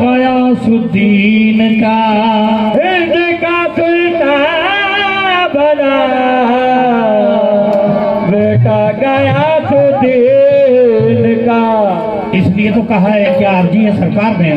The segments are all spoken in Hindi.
गयासुद्दीन का हिंद का सुल्तान बना बेटा गयासुद्दीन का। इसलिए तो कहा है कि आप जी सरकार ने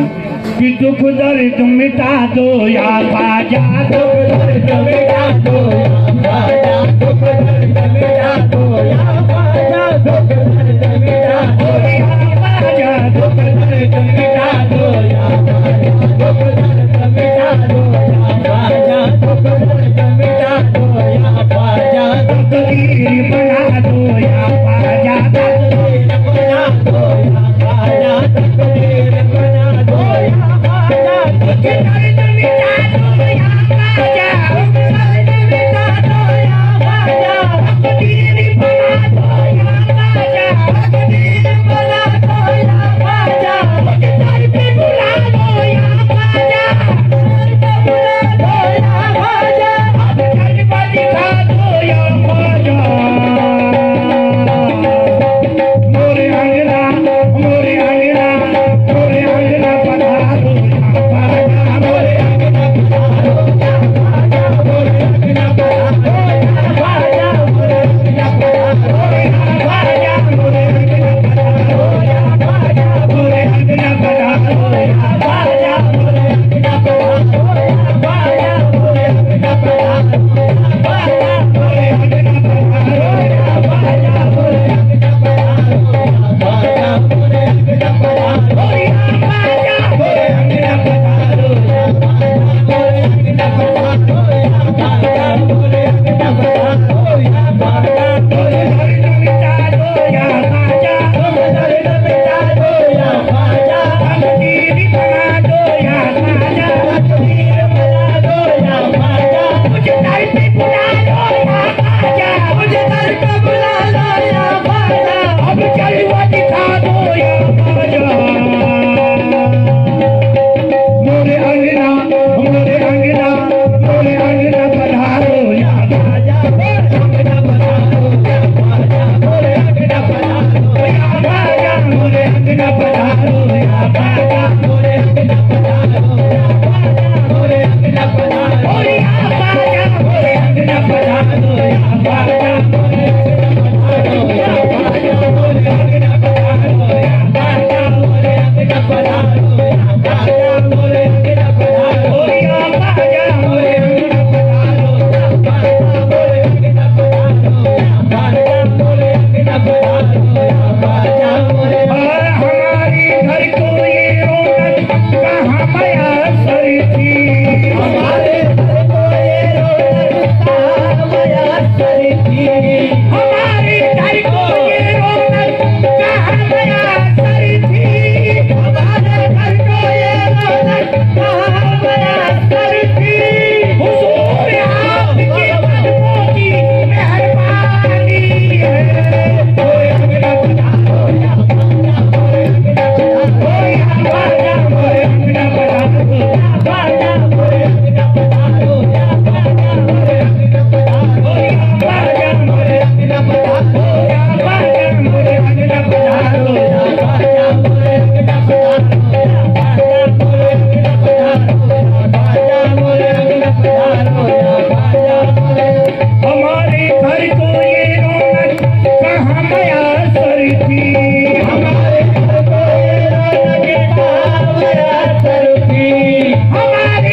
कि दुख दर्द मिटा दो या बाजा, दुख दर्द मिटा दो या बाजा, दुख दर्द मिटा दो या बाजा, दुख दर्द मिटा दो या बाजा, दुख दर्द मिटा दो या बाजा, दुख दर्द मिटा दो या बाजा, दुख दर्द मिटा दो या बाजा, तकदीर बना दो या बाजा, तकदीर बना दो या बाजा, तकदीर बना दो या बाजा, दुख दर्द मिटा दो या बाजा, दुख दर्द मिटा दो या बाजा, तकदीर बना दो या बाजा, तकदीर बना दो या बाजा, मुझे दर पे बुला दो या बाजा, दर पे बुला दो या बाजा, अब जलवा दिखा दो या बाजा। मोरे अंगना बना दो या बाजा, मोरे अंगना बना दो या बाजा, मोरे अंगना बना दो या बाजा, मोरे अंगना बना दो या बाजा, मोरे अंगना बना दो या बाजा, मोरे अंगना बना दो या बाजा, मोरे अंगना बना दो या बाजा, मोरे अंगना बना दो या बाजा, मोरे अंगना बना दो या बाजा, मोरे अंगना बना दो या बाजा, मोरे अंगना बना दो या बाजा, मोरे अंगना बना दो या बाजा, मोरे अंगना बना दो या बाजा, मोरे अंगना बना दो या बाजा, मोरे दर्द मिटा दो या बाजा, मोरे दर्द मिटा दो या बाजा, तकदीर बना दो या बाजा, तकदीर बना दो या बाजा, मुझे दर पे बुला दो या बाजा, मुझे दर पे बुला दो या बाजा, अब जलवा दिखा दो या बाजा। मोरे अंगना बना दो या बाजा, मोरे अंगना बना दो या बाजा, मोरे अंगना बना दो या बाजा, मोरे अंगना बना दो या बाजा, मोरे अंगना बना दो या बाजा, मोरे अंगना बना दो या बाजा, मोरे अंगना बना दो या बाजा, मोरे अंगना बना दो या बाजा, मोरे अंगना बना दो या बाजा, मोरे अंगना बना दो या बाजा, मोरे अंगना बना दो या बाजा, मोरे अंगना बना दो या बाजा, मोरे अंगना बना दो या बाजा, मोरे अंगना बना दो या बाजा, मोरे हमारी घर को ये रौनक कहाँ मयसर थी, हमारे घर को ये रौनक कहाँ मयसर थी, हमारे घर को ये रौनक कहाँ मयसर थी, हमारे घर को ये रौनक कहाँ मयसर थी, हुजूर आपकी बदबू की मेहरबानी है। मोरे अंगना बना दो या बाजा, मोरे अंगना बना दो या बाजा, मोरे अंगना बना दो या बाजा, मोरे अंगना बना दो या बाजा, मोरे अंगना बना दो या बाजा, मोरे अंगना बना दो या बाजा, मोरे अंगना बना दो या बाजा, मोरे अंगना बना दो या बाजा, मोरे अंगना बना दो या बाजा, मोरे अंगना बना दो या बाजा, मोरे हमारे घर को ये रौनक कहाँ मयसर थी, हमारे घर को ये रौनक कहाँ मयसर थी, हमारे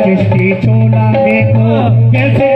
किसकी चोला देखो कैसे